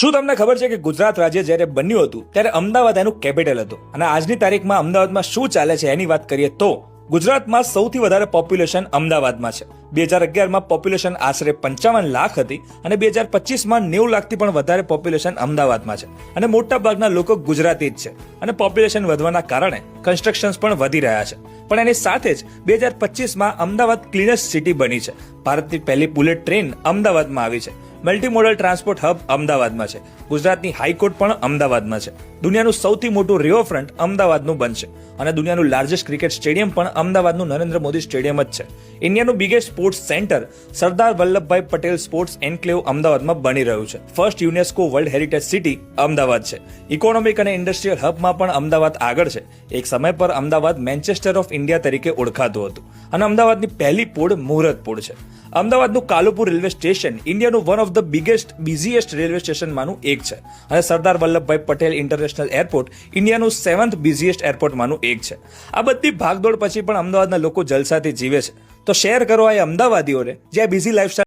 શું તમને ખબર છે કે ગુજરાત રાજ્ય જ્યારે બન્યું હતું ત્યારે અમદાવાદ એનું કેપિટલ હતું અને આજની તારીખમાં અમદાવાદમાં શું ચાલે છે એની વાત કરીએ તો ગુજરાતમાં સૌથી વધારે પોપ્યુલેશન અમદાવાદમાં છે. 2011માં પોપ્યુલેશન આશરે 55 લાખ હતી અને 2025માં 90 લાખથી પણ વધારે પોપ્યુલેશન અમદાવાદમાં છે અને મોટા ભાગના લોકો ગુજરાતી જ છે અને પોપ્યુલેશન વધવાના કારણે કન્સ્ટ્રક્શન્સ પણ વધી રહ્યા છે. પણ એની સાથે જ 2025માં અમદાવાદ ક્લીનેસ્ટ સિટી બની છે. ભારતની પહેલી બુલેટ ટ્રેન અમદાવાદમાં આવી છે. મલ્ટીમોડલ ટ્રાન્સપોર્ટ હબ અમદાવાદમાં છે. ગુજરાતની હાઈકોર્ટ પણ અમદાવાદમાં છે. દુનિયાનું સૌથી મોટું રિવરફ્રન્ટ અમદાવાદનું બનશે અને દુનિયાનું લાર્જેસ્ટ ક્રિકેટ સ્ટેડિયમ પણ અમદાવાદનું નરેન્દ્ર મોદી સ્ટેડિયમ જ છે. ઇન્ડિયાનું biggest sports centre Sardar Vallabhbhai Patel sports enclave અમદાવાદમાં બની રહ્યું છે. First UNESCO world heritage city Ahmedabad છે. ઇકોનોમિક અને ઇન્ડસ્ટ્રીયલ હબમાં પણ અમદાવાદ આગળ છે. એક સમય પર અમદાવાદ મેન્ચેસ્ટર ઓફ ઇન્ડિયા તરીકે ઓળખાતું હતું અને અમદાવાદની પહેલી પોળ મુહૂર્ત પોળ છે. અમદાવાદનું કાલુપુર રેલવે સ્ટેશન ઇન્ડિયાનું one of the busiest railway સ્ટેશનમાંનું એક છે અને સરદાર વલ્લભભાઈ પટેલ ઇન્ટરનેશનલ એરપોર્ટ ઇન્ડિયાનું 7th બિઝીએસ્ટ એરપોર્ટમાંનું એક છે. આ બધી ભાગદોડ પછી પણ અમદાવાદના લોકો જલસાથી જીવે છે. તો શેર કરો આ અમદાવાદીઓને જે આ બિઝી લાઈફસ્ટાઈલ